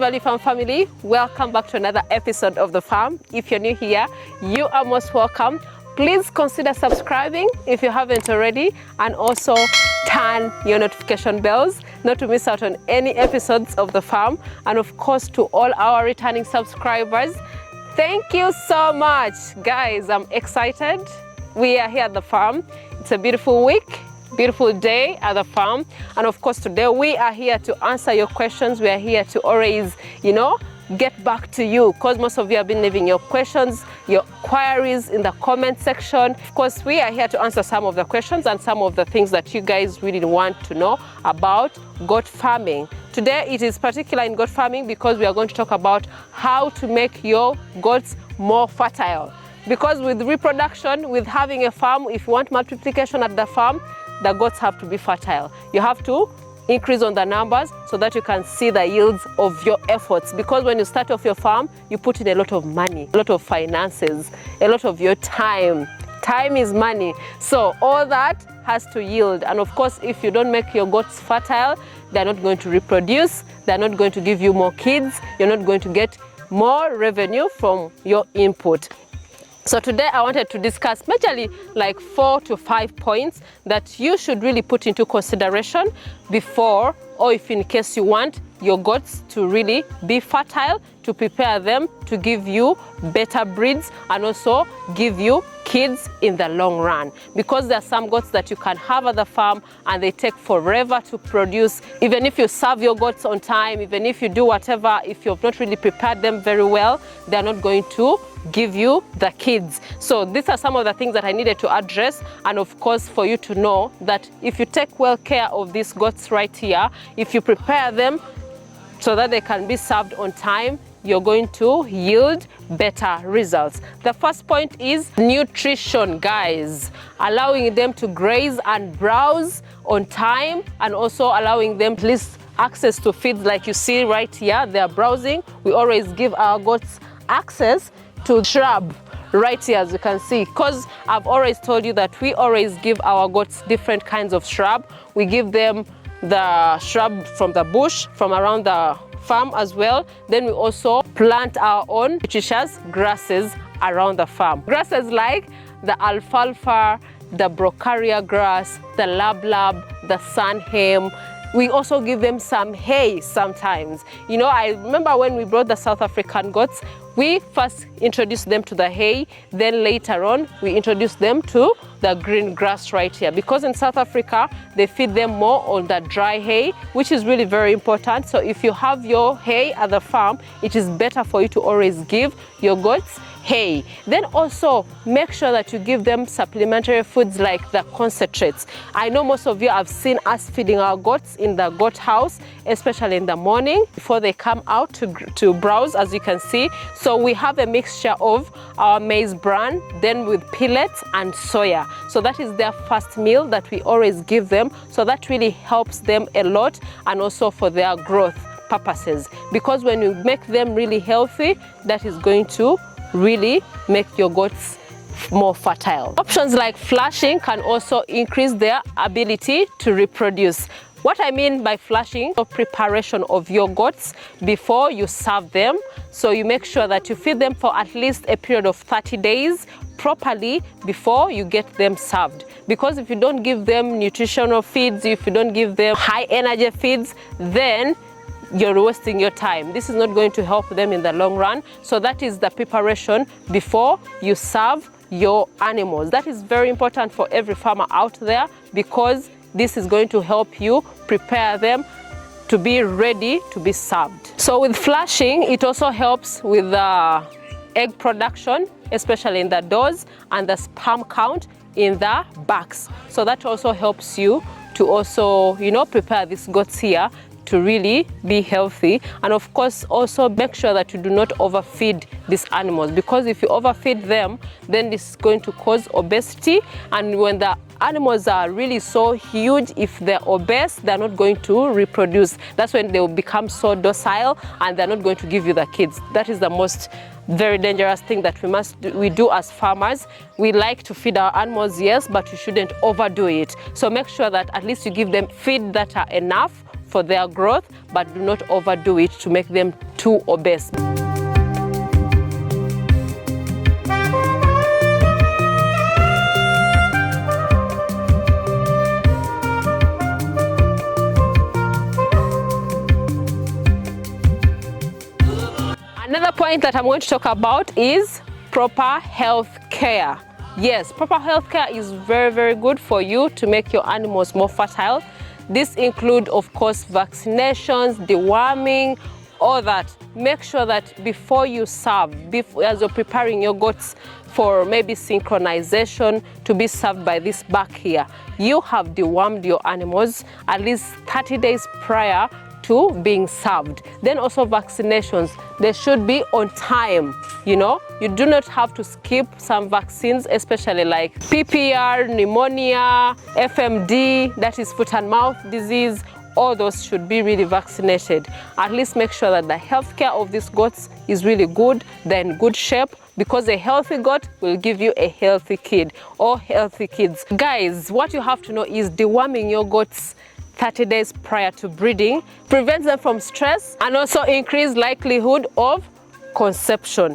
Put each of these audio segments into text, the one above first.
Valley Farm family, welcome back to another episode of The Farm. If you're new here, you are most welcome. Please consider subscribing if you haven't already, and also turn your notification bells not to miss out on any episodes of The Farm. And of course, to all our returning subscribers, thank you so much. Guys, I'm excited. We are here at The Farm. It's a beautiful week. Beautiful day at the farm, and of course today we are here to answer your questions. We are here to always, get back to you, because most of you have been leaving your questions, your queries in the comment section. Of course, we are here to answer some of the questions and some of the things that you guys really want to know about goat farming. Today it is particular in goat farming because we are going to talk about how to make your goats more fertile. Because with reproduction, with having a farm, if you want multiplication at the farm, the goats have to be fertile. You have to increase on the numbers so that you can see the yields of your efforts. Because when you start off your farm, you put in a lot of money, a lot of finances, a lot of your time. Time is money. So all that has to yield. And of course, if you don't make your goats fertile, they're not going to reproduce. They're not going to give you more kids. You're not going to get more revenue from your input. So today I wanted to discuss majorly like 4 to 5 points that you should really put into consideration before, or if in case you want your goats to really be fertile, to prepare them to give you better breeds and also give you kids in the long run. Because there are some goats that you can have at the farm and they take forever to produce. Even if you serve your goats on time, even if you do whatever, if you've not really prepared them very well, they're not going to give you the kids. So these are some of the things that I needed to address, and of course for you to know that if you take well care of these goats right here, if you prepare them so that they can be served on time, you're going to yield better results. The first point is nutrition, guys. Allowing them to graze and browse on time, and also allowing them at least access to feeds like you see right here. They're browsing. We always give our goats access to shrub right here, as you can see, because I've always told you that we always give our goats different kinds of shrub. We give them the shrub from the bush, from around the farm as well. Then we also plant our own nutritious grasses around the farm. Grasses like the alfalfa, the brocaria grass, the lablab, the sunham. We also give them some hay sometimes. I remember when we brought the South African goats, we first introduced them to the hay, then later on we introduced them to the green grass right here. Because in South Africa, they feed them more on the dry hay, which is really very important. So if you have your hay at the farm, it is better for you to always give your goats hay. Then also make sure that you give them supplementary foods like the concentrates. I know most of you have seen us feeding our goats in the goat house, especially in the morning before they come out to browse, as you can see. So we have a mixture of our maize bran, then with pellets and soya. So that is their first meal that we always give them. So that really helps them a lot, and also for their growth purposes. Because when you make them really healthy, that is going to really make your goats more fertile. Options like flushing can also increase their ability to reproduce. What I mean by flushing, the preparation of your goats before you serve them. So you make sure that you feed them for at least a period of 30 days properly before you get them served. Because if you don't give them nutritional feeds, if you don't give them high energy feeds, then you're wasting your time. This is not going to help them in the long run. So that is the preparation before you serve your animals. That is very important for every farmer out there, because this is going to help you prepare them to be ready to be served. So with flushing, it also helps with the egg production, especially in the does, and the sperm count in the bucks. So that also helps you to also, prepare these goats here to really be healthy. And of course also make sure that you do not overfeed these animals, because if you overfeed them, then this is going to cause obesity. And when the animals are really so huge, if they're obese, they're not going to reproduce. That's when they will become so docile and they're not going to give you the kids. That is the most very dangerous thing that we do as farmers. We like to feed our animals, yes, but you shouldn't overdo it. So make sure that at least you give them feed that are enough for their growth, but do not overdo it to make them too obese. Another point that I'm going to talk about is proper health care. Yes, proper health care is very, very good for you to make your animals more fertile. This includes, of course, vaccinations, deworming, all that. Make sure that before you serve, as you're preparing your goats for maybe synchronization to be served by this back here, you have dewormed your animals at least 30 days prior to being served. Then also vaccinations, they should be on time. You know, you do not have to skip some vaccines, especially like PPR, pneumonia, FMD, that is foot and mouth disease. All those should be really vaccinated. At least make sure that the health care of these goats is really good, they're in good shape, because a healthy goat will give you a healthy kid or healthy kids. Guys, what you have to know is deworming your goats 30 days prior to breeding prevents them from stress and also increase likelihood of conception.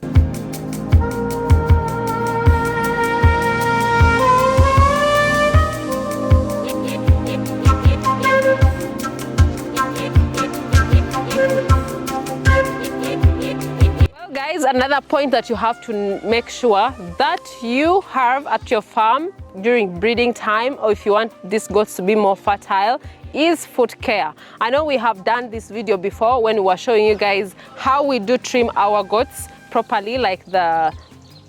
Well, guys, another point that you have to make sure that you have at your farm during breeding time, or if you want these goats to be more fertile, is foot care. I know we have done this video before when we were showing you guys how we do trim our goats properly, like the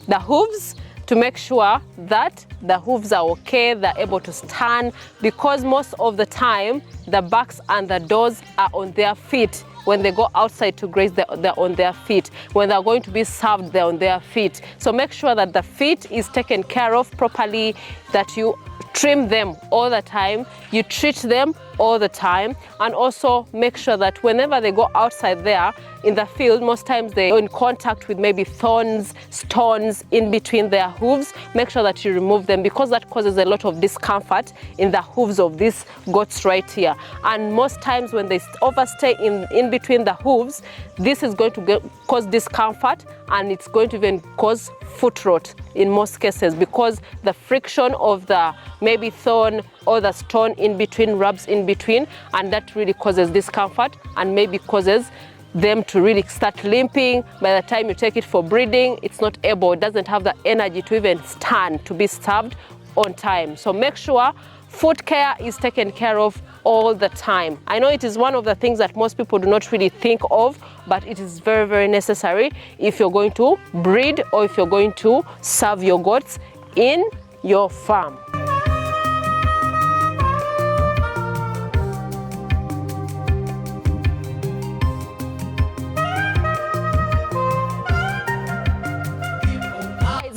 hooves, to make sure that the hooves are okay, they're able to stand, because most of the time the backs and the doors are on their feet. When they go outside to graze, they're on their feet. When they're going to be served, they're on their feet. So make sure that the feet is taken care of properly, that you trim them all the time, you treat them all the time, and also make sure that whenever they go outside there in the field, most times they're in contact with maybe thorns, stones in between their hooves. Make sure that you remove them, because that causes a lot of discomfort in the hooves of these goats right here. And most times when they overstay in between the hooves, this is going to cause discomfort, and it's going to even cause foot rot in most cases, because the friction of the maybe thorn or the stone in between rubs in between, and that really causes discomfort and maybe causes them to really start limping. By the time you take it for breeding, it's not able, it doesn't have the energy to even stand to be served on time. So make sure foot care is taken care of all the time. I know it is one of the things that most people do not really think of, but it is very, very necessary if you're going to breed or if you're going to serve your goats in your farm.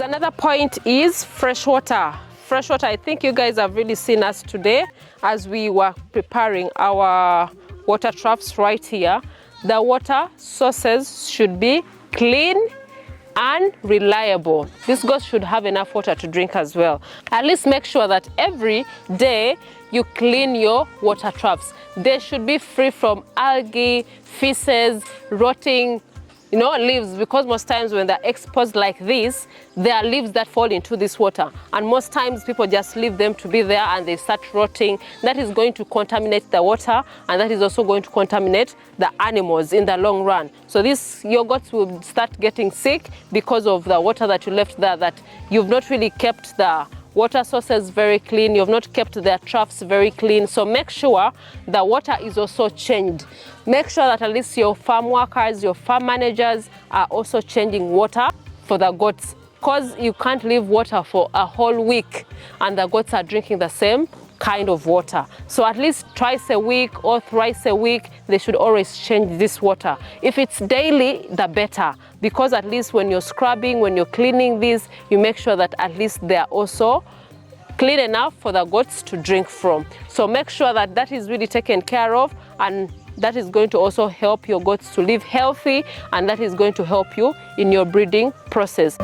Another point is fresh water. Fresh water, I think you guys have really seen us today as we were preparing our water troughs right here. The water sources should be clean and reliable. These goats should have enough water to drink as well. At least make sure that every day you clean your water troughs. They should be free from algae, feces, rotting, leaves, because most times when they're exposed like this, there are leaves that fall into this water, and most times people just leave them to be there and they start rotting. That is going to contaminate the water, and that is also going to contaminate the animals in the long run. So your goats will start getting sick because of the water that you left there, that you've not really kept the water sources very clean, you've not kept their troughs very clean. So make sure the water is also changed. Make sure that at least your farm workers, your farm managers are also changing water for the goats, because you can't leave water for a whole week and the goats are drinking the same kind of water. So at least twice a week or thrice a week, they should always change this water. If it's daily, the better, because at least when you're scrubbing, when you're cleaning this, you make sure that at least they're also clean enough for the goats to drink from. So make sure that that is really taken care of, and that is going to also help your goats to live healthy, and that is going to help you in your breeding process.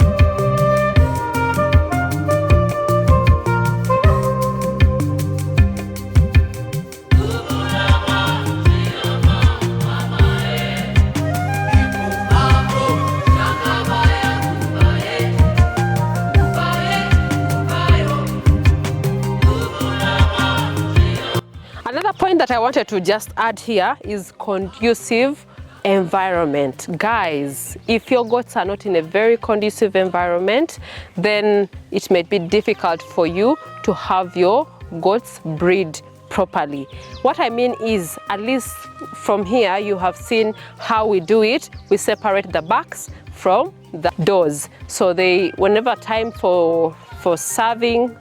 that I wanted to just add here is conducive environment. Guys, if your goats are not in a very conducive environment, then it may be difficult for you to have your goats breed properly. What I mean is, at least from here, you have seen how we do it. We separate the backs from the doors. So whenever time for serving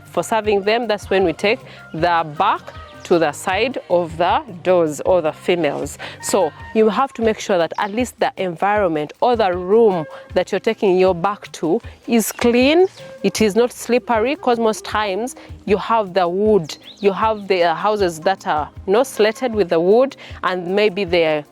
them, that's when we take the back to the side of the doors or the females. So you have to make sure that at least the environment or the room that you're taking your back to is clean. It is not slippery, because most times you have the wood, you have the houses that are not slated with the wood, and maybe they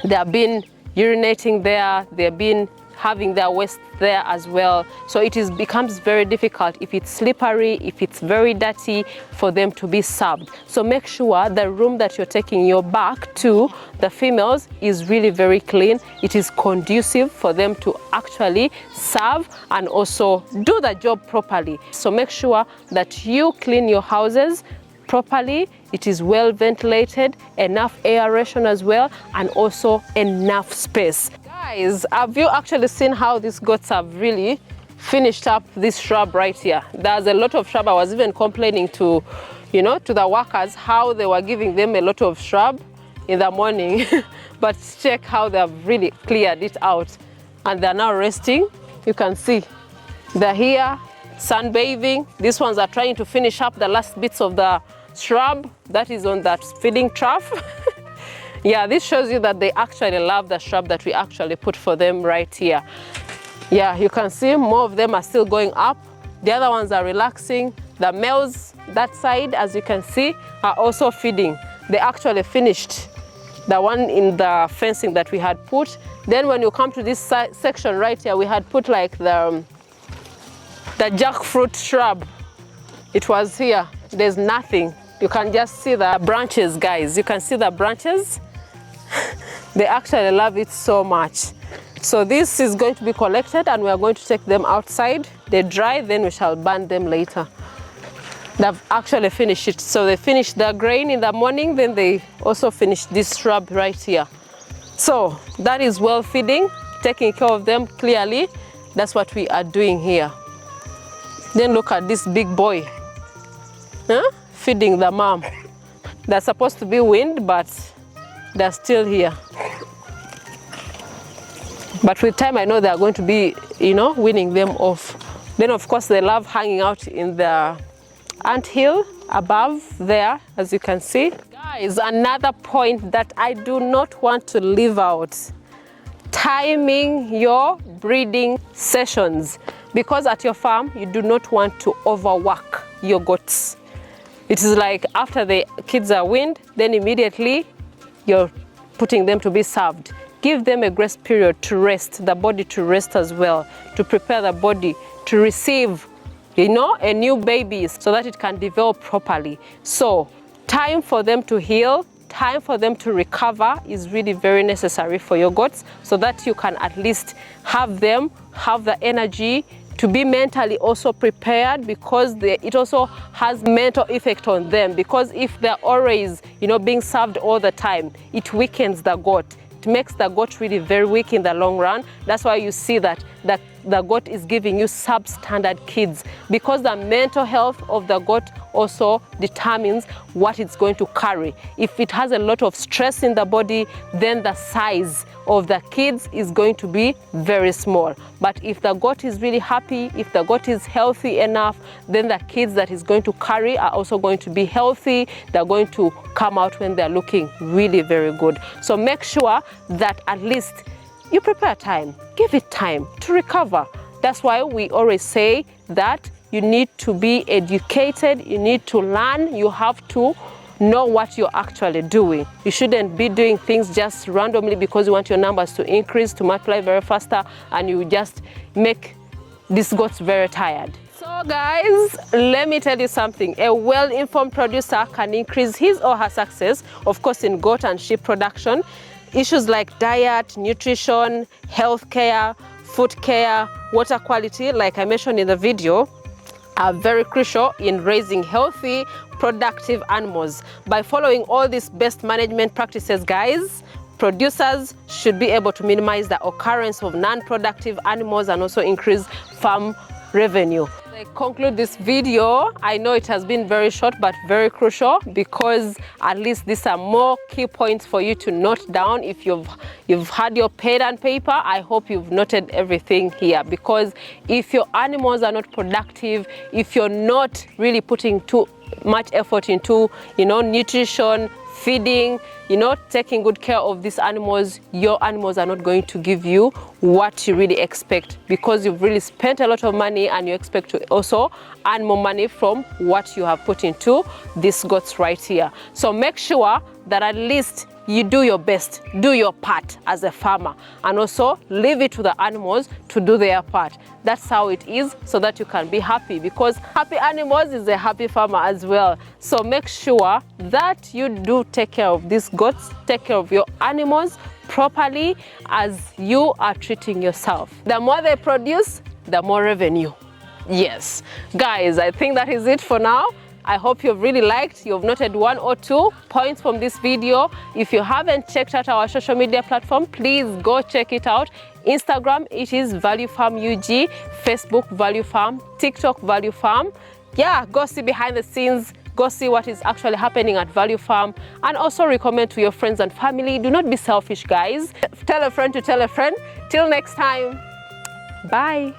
have been urinating there, they've been having their waste there as well. So it becomes very difficult if it's slippery, if it's very dirty, for them to be served. So make sure the room that you're taking your back to the females is really very clean. It is conducive for them to actually serve and also do the job properly. So make sure that you clean your houses properly. It is well ventilated, enough aeration as well, and also enough space. Guys, have you actually seen how these goats have really finished up this shrub right here? There's a lot of shrub. I was even complaining to the workers how they were giving them a lot of shrub in the morning. But check how they have really cleared it out, and they're now resting. You can see they're here sunbathing. These ones are trying to finish up the last bits of the shrub that is on that feeding trough. Yeah, this shows you that they actually love the shrub that we actually put for them right here. Yeah, you can see more of them are still going up. The other ones are relaxing. The males that side, as you can see, are also feeding. They actually finished the one in the fencing that we had put. Then when you come to this section right here, we had put like the jackfruit shrub. It was here. There's nothing. You can just see the branches, guys. You can see the branches. They actually love it so much. So this is going to be collected, and we are going to take them outside. They dry, then we shall burn them later. They've actually finished it. So they finished the grain in the morning, then they also finished this shrub right here. So that is well feeding, taking care of them clearly. That's what we are doing here. Then look at this big boy. Feeding the mom. They're supposed to be weaned, but they're still here. But with time, I know they're going to be, weaning them off. Then, of course, they love hanging out in the anthill above there, as you can see. Guys, another point that I do not want to leave out: timing your breeding sessions. Because at your farm, you do not want to overwork your goats. It is like after the kids are weaned, then immediately you're putting them to be served. Give them a grace period to rest, the body to rest as well, to prepare the body to receive, a new baby so that it can develop properly. So time for them to heal, time for them to recover is really very necessary for your goats, so that you can at least have them have the energy to be mentally also prepared, because it also has mental effect on them. Because if they're always, being served all the time, it weakens the goat. It makes the goat really very weak in the long run. That's why you see that the goat is giving you substandard kids, because the mental health of the goat also determines what it's going to carry. If it has a lot of stress in the body, then the size of the kids is going to be very small. But if the goat is really happy, if the goat is healthy enough, then the kids that is going to carry are also going to be healthy. They're going to come out when they're looking really very good. So make sure that at least you prepare time, give it time to recover. That's why we always say that you need to be educated, you need to learn, you have to know what you're actually doing. You shouldn't be doing things just randomly because you want your numbers to increase, to multiply very faster, and you just make these goats very tired. So guys, let me tell you something. A well-informed producer can increase his or her success, of course, in goat and sheep production. Issues like diet, nutrition, health care, food care, water quality, like I mentioned in the video, are very crucial in raising healthy, productive animals. By following all these best management practices, guys, producers should be able to minimize the occurrence of non-productive animals and also increase farm revenue. I conclude this video. I know it has been very short but very crucial, because at least these are more key points for you to note down. If you've had your pen and paper, I hope you've noted everything here, because if your animals are not productive, if you're not really putting too much effort into, nutrition, feeding, taking good care of these animals, your animals are not going to give you what you really expect, because you've really spent a lot of money and you expect to also earn more money from what you have put into these goats right here. So make sure that at least you do your best, do your part as a farmer, and also leave it to the animals to do their part. That's how it is, so that you can be happy, because happy animals is a happy farmer as well. So make sure that you do take care of these goats, take care of your animals properly as you are treating yourself. The more they produce, the more revenue. Yes, guys, I think that is it for now. I hope you've really liked, you've noted 1 or 2 points from this video. If you haven't checked out our social media platform, please go check it out. Instagram, it is Value Farm UG, Facebook Value Farm, TikTok Value Farm. Yeah, go see behind the scenes, go see what is actually happening at Value Farm, and also recommend to your friends and family. Do not be selfish, guys. Tell a friend to tell a friend. Till next time, bye.